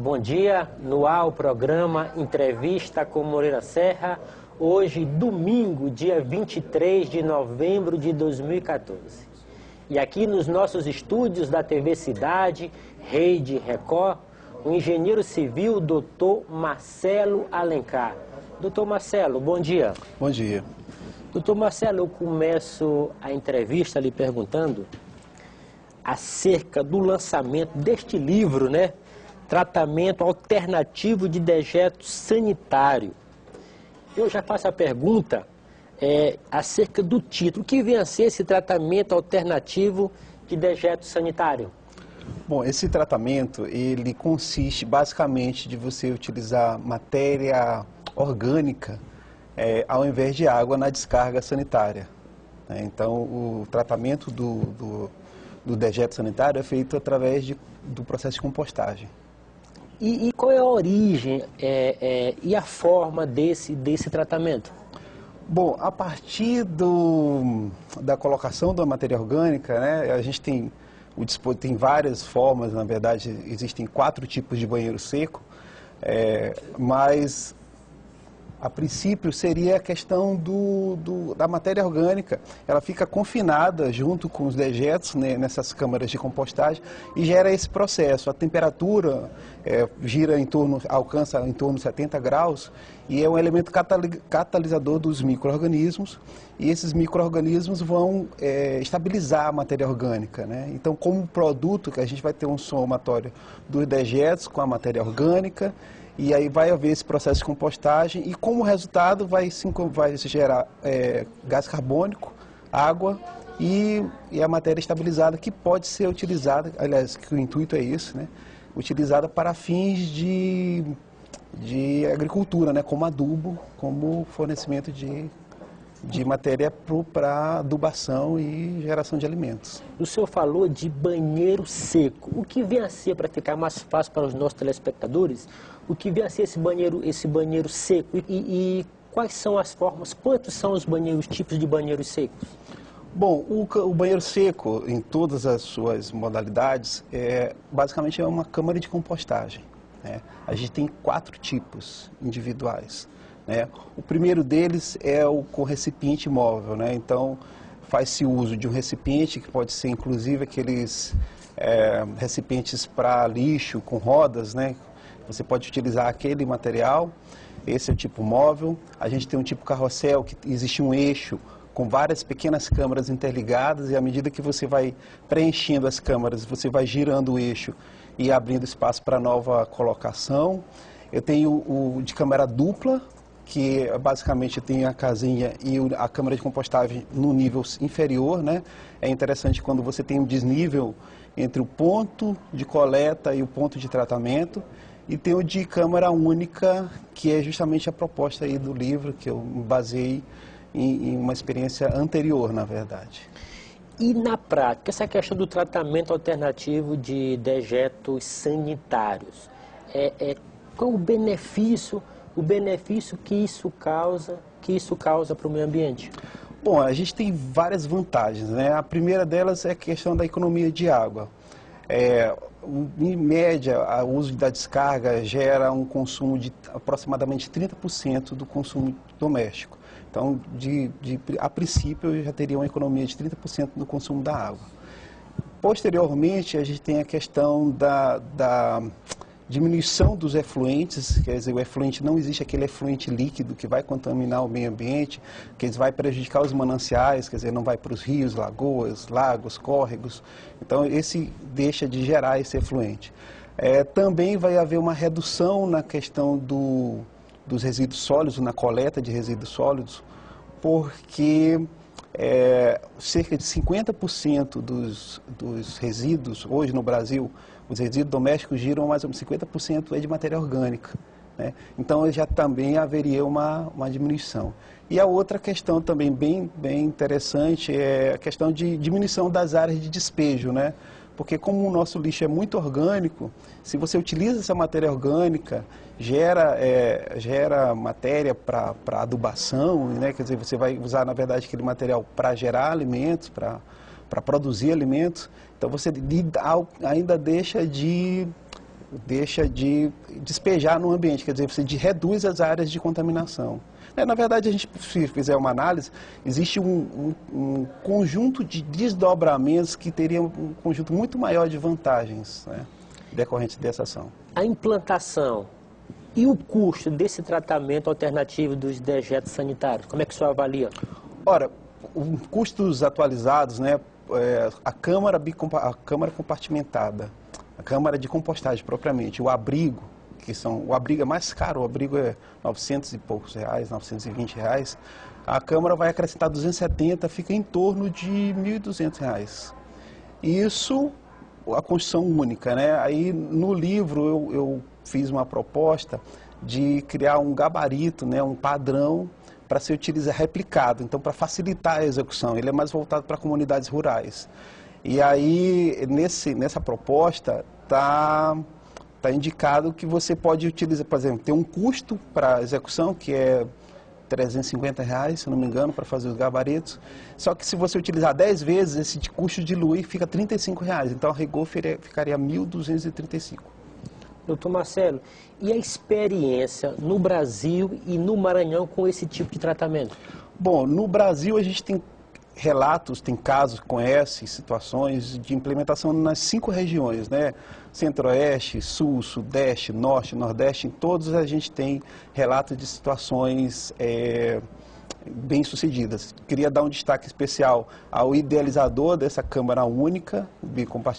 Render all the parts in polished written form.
bom dia. No ar o programa Entrevista com Moreira Serra. Hoje, domingo, dia 23 de novembro de 2014. E aqui nos nossos estúdios da TV Cidade, Rede Record, o engenheiro civil Dr. Marcelo Alencar. Doutor Marcelo, bom dia. Bom dia. Doutor Marcelo, eu começo a entrevista lhe perguntando acerca do lançamento deste livro, né? Tratamento alternativo de dejeto sanitário. Eu já faço a pergunta acerca do título. O que vem a ser esse tratamento alternativo de dejeto sanitário? Bom, esse tratamento, ele consiste basicamente de você utilizar matéria orgânica ao invés de água na descarga sanitária. Então, o tratamento do dejeto sanitário é feito através do processo de compostagem. E qual é a origem e a forma desse tratamento? Bom, a partir da colocação da matéria orgânica, né, a gente tem várias formas, na verdade, existem 4 tipos de banheiro seco, mas a princípio seria a questão da matéria orgânica. Ela fica confinada junto com os dejetos, né, nessas câmaras de compostagem e gera esse processo. A temperatura alcança em torno de 70 graus e é um elemento catalisador dos micro-organismos, e esses micro-organismos vão estabilizar a matéria orgânica, né? Então, como produto, que a gente vai ter um somatório dos dejetos com a matéria orgânica, e aí vai haver esse processo de compostagem e, como resultado, vai se gerar gás carbônico, água e a matéria estabilizada, que pode ser utilizada, aliás, que o intuito é isso, né? Utilizada para fins de agricultura, né? Como adubo, como fornecimento de matéria para adubação e geração de alimentos. O senhor falou de banheiro seco. O que vem a ser, para ficar mais fácil para os nossos telespectadores, o que vem a ser esse banheiro seco e quais são as formas, quantos são os tipos de banheiros secos? Bom, o banheiro seco, em todas as suas modalidades, basicamente é uma câmara de compostagem, né? A gente tem 4 tipos individuais, né? O primeiro deles é o com recipiente móvel, né? Então, faz-se uso de um recipiente, que pode ser inclusive aqueles recipientes para lixo com rodas, né? Você pode utilizar aquele material. Esse é o tipo móvel. A gente tem um tipo carrossel, que existe um eixo com várias pequenas câmaras interligadas, e à medida que você vai preenchendo as câmaras, você vai girando o eixo e abrindo espaço para nova colocação. Eu tenho o de câmara dupla, que basicamente tem a casinha e a câmara de compostagem no nível inferior, né? É interessante quando você tem um desnível entre o ponto de coleta e o ponto de tratamento. E tem o de câmara única, que é justamente a proposta aí do livro, que eu me baseei em uma experiência anterior, na verdade. E na prática, essa questão do tratamento alternativo de dejetos sanitários, qual o benefício que isso causa para o meio ambiente? Bom, a gente tem várias vantagens, né? A primeira delas é a questão da economia de água. Em média, o uso da descarga gera um consumo de aproximadamente 30% do consumo doméstico. Então, a princípio, eu já teria uma economia de 30% do consumo da água. Posteriormente, a gente tem a questão da diminuição dos efluentes, quer dizer, o efluente, não existe aquele efluente líquido que vai contaminar o meio ambiente, que vai prejudicar os mananciais, quer dizer, não vai para os rios, lagoas, lagos, córregos. Então, esse deixa de gerar esse efluente. Também vai haver uma redução na questão dos resíduos sólidos, na coleta de resíduos sólidos, porque cerca de 50% dos resíduos, hoje no Brasil, os resíduos domésticos giram mais ou menos 50% de matéria orgânica, né? Então já também haveria uma diminuição. E a outra questão também bem interessante é a questão de diminuição das áreas de despejo, né? Porque como o nosso lixo é muito orgânico, se você utiliza essa matéria orgânica, gera matéria para adubação, né? Quer dizer, você vai usar, na verdade, aquele material para gerar alimentos, para produzir alimentos. Então você ainda deixa de deixa de despejar no ambiente, quer dizer, você reduz as áreas de contaminação. Na verdade, a gente, se fizer uma análise, existe um conjunto de desdobramentos que teria um conjunto muito maior de vantagens, né, decorrentes dessa ação. A implantação e o custo desse tratamento alternativo dos dejetos sanitários, como é que o senhor avalia? Ora, custos atualizados, né, a câmara compartimentada, a câmara de compostagem propriamente, o abrigo, o abrigo é mais caro, o abrigo é 900 e poucos reais, 920 reais, a Câmara vai acrescentar 270, fica em torno de R$ 1.200. Isso, a construção única, né? Aí no livro eu fiz uma proposta de criar um gabarito, né, um padrão para ser utilizado, replicado, então para facilitar a execução, ele é mais voltado para comunidades rurais. E aí, nessa proposta, está indicado que você pode utilizar, por exemplo, tem um custo para execução, que é R$ 350, se não me engano, para fazer os gabaritos. Só que se você utilizar 10 vezes, esse custo dilui e fica R$ 35. Então, a rigor, ficaria R$ 1.235. Doutor Marcelo, e a experiência no Brasil e no Maranhão com esse tipo de tratamento? Bom, no Brasil a gente tem relatos, tem casos, conhece situações de implementação nas 5 regiões, né? Centro-Oeste, Sul, Sudeste, Norte, Nordeste, em todos a gente tem relatos de situações bem-sucedidas. Queria dar um destaque especial ao idealizador dessa Câmara Única,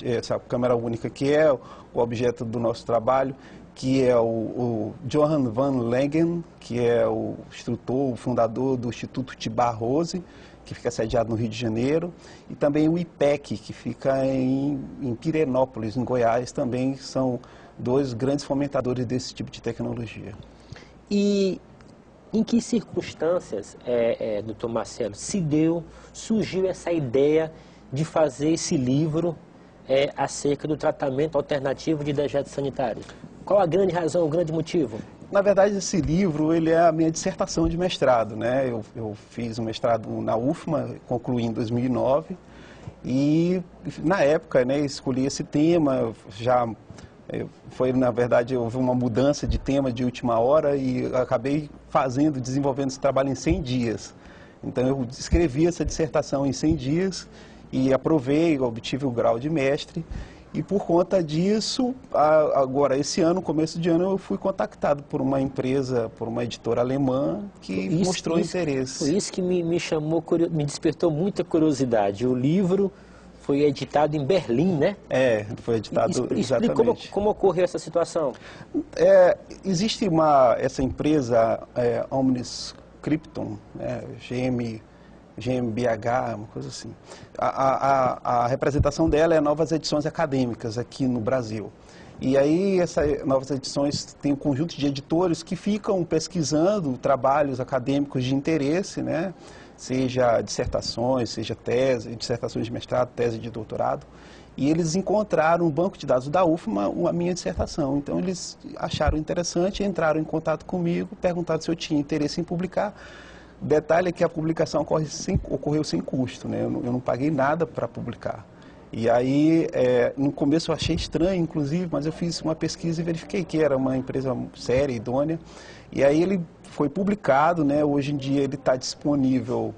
essa Câmara Única que é o objeto do nosso trabalho, que é o Johan van Lengen, que é o instrutor, o fundador do Instituto Tibar Rose, que fica sediado no Rio de Janeiro, e também o IPEC, que fica em Pirenópolis, em Goiás, também são 2 grandes fomentadores desse tipo de tecnologia. E em que circunstâncias, doutor Marcelo, surgiu essa ideia de fazer esse livro acerca do tratamento alternativo de dejetos sanitários? Qual a grande razão, o grande motivo? Na verdade, esse livro ele é a minha dissertação de mestrado, né? Eu fiz um mestrado na UFMA, concluí em 2009, e na época, né, escolhi esse tema, na verdade, houve uma mudança de tema de última hora e acabei desenvolvendo esse trabalho em 100 dias. Então, eu escrevi essa dissertação em 100 dias e aprovei, obtive o grau de mestre. E por conta disso, agora esse ano, começo de ano, eu fui contactado por uma empresa, por uma editora alemã que mostrou interesse. Foi isso que me despertou muita curiosidade. O livro foi editado em Berlim, né? Foi editado exatamente. Explique como ocorreu essa situação. Existe essa empresa, Omnis Krypton, né, GmbH, uma coisa assim. A representação dela é novas edições acadêmicas aqui no Brasil. E aí, essas novas edições têm um conjunto de editores que ficam pesquisando trabalhos acadêmicos de interesse, né? Seja dissertações, seja tese, dissertações de mestrado, tese de doutorado. E eles encontraram um banco de dados da UFMA, a minha dissertação. Então, eles acharam interessante, entraram em contato comigo, perguntaram se eu tinha interesse em publicar. Detalhe é que a publicação ocorreu sem custo, né? Eu não paguei nada para publicar. E aí, no começo eu achei estranho, inclusive, mas eu fiz uma pesquisa e verifiquei que era uma empresa séria, idônea. E aí ele foi publicado, né? Hoje em dia ele está disponível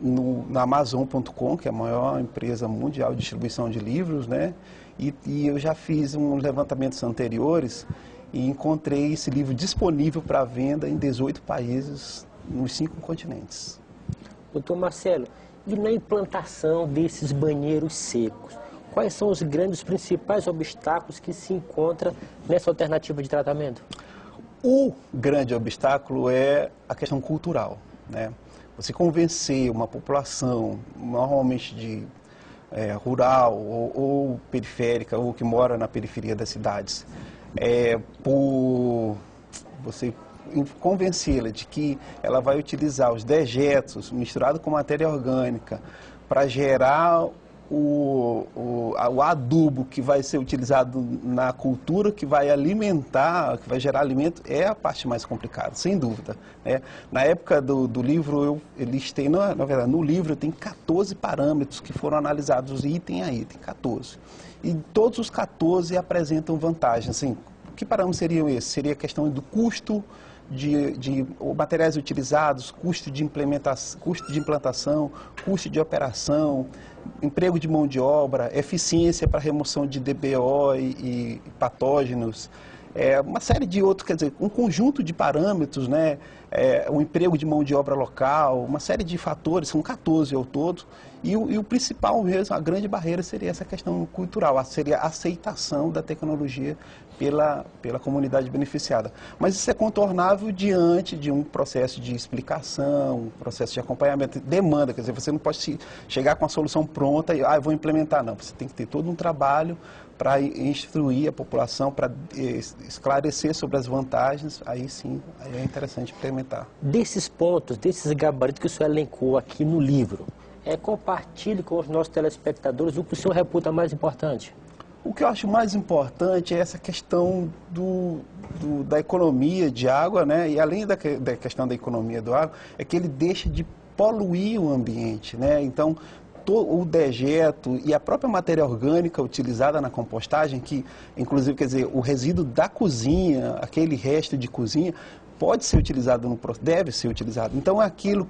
na Amazon.com, que é a maior empresa mundial de distribuição de livros, né? E eu já fiz uns levantamentos anteriores e encontrei esse livro disponível para venda em 18 países, nos 5 continentes. Doutor Marcelo, e na implantação desses banheiros secos, quais são os principais obstáculos que se encontram nessa alternativa de tratamento? O grande obstáculo é a questão cultural, né? Você convencer uma população, normalmente rural ou periférica, ou que mora na periferia das cidades, você convencê-la de que ela vai utilizar os dejetos misturados com matéria orgânica para gerar o adubo que vai ser utilizado na cultura, que vai alimentar, que vai gerar alimento, é a parte mais complicada, sem dúvida, né? Na época do livro, eu listei, na verdade, no livro tem 14 parâmetros que foram analisados item a item, 14. E todos os 14 apresentam vantagens. Assim, que parâmetros seriam esses? Seria a questão do custo de materiais utilizados, custo de implantação, custo de operação, emprego de mão de obra, eficiência para remoção de DBO e patógenos, uma série de outros, quer dizer, um conjunto de parâmetros, né? O emprego de mão de obra local, uma série de fatores, são 14 ao todo, e o principal mesmo, a grande barreira seria essa questão cultural, seria a aceitação da tecnologia pela comunidade beneficiada. Mas isso é contornável diante de um processo de explicação, um processo de acompanhamento, demanda, quer dizer, você não pode chegar com a solução pronta e, eu vou implementar, não, você tem que ter todo um trabalho para instruir a população, para esclarecer sobre as vantagens, aí sim, aí é interessante implementar. Desses pontos, desses gabaritos que o senhor elencou aqui no livro, compartilhe com os nossos telespectadores o que o senhor reputa mais importante. O que eu acho mais importante é essa questão da economia de água, né? E além da questão da economia do água, é que ele deixa de poluir o ambiente, né? Então, o dejeto e a própria matéria orgânica utilizada na compostagem, que inclusive, quer dizer, o resíduo da cozinha, aquele resto de cozinha, pode ser utilizado deve ser utilizado. Então, aquela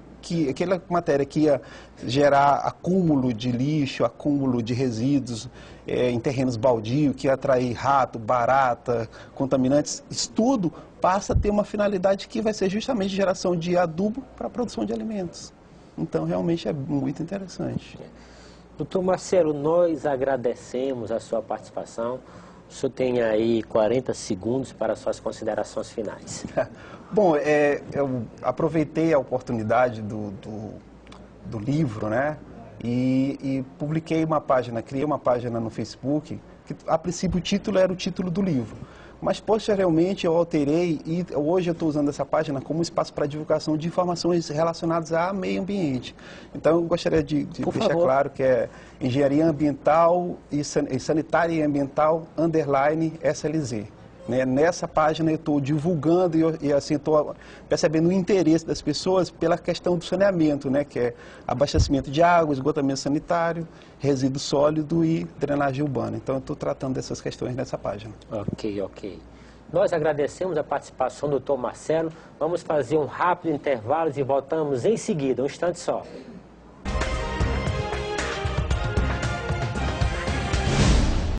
matéria que ia gerar acúmulo de lixo, acúmulo de resíduos em terrenos baldios, que ia atrair rato, barata, contaminantes, isso tudo passa a ter uma finalidade que vai ser justamente geração de adubo para a produção de alimentos. Então, realmente é muito interessante. Doutor Marcelo, nós agradecemos a sua participação. O senhor tem aí 40 segundos para suas considerações finais. Bom, eu aproveitei a oportunidade do livro, né? E publiquei uma página, criei uma página no Facebook, que a princípio o título era o título do livro. Mas posteriormente eu alterei e hoje eu estou usando essa página como espaço para divulgação de informações relacionadas a meio ambiente. Então eu gostaria de deixar claro que é Engenharia Ambiental e Sanitária e Ambiental _SLZ. Né? Nessa página eu estou divulgando e assim estou percebendo o interesse das pessoas pela questão do saneamento, né? Que é abastecimento de água, esgotamento sanitário, resíduo sólido e drenagem urbana. Então eu estou tratando dessas questões nessa página. Ok. Nós agradecemos a participação do Dr. Marcelo. Vamos fazer um rápido intervalo e voltamos em seguida, um instante só.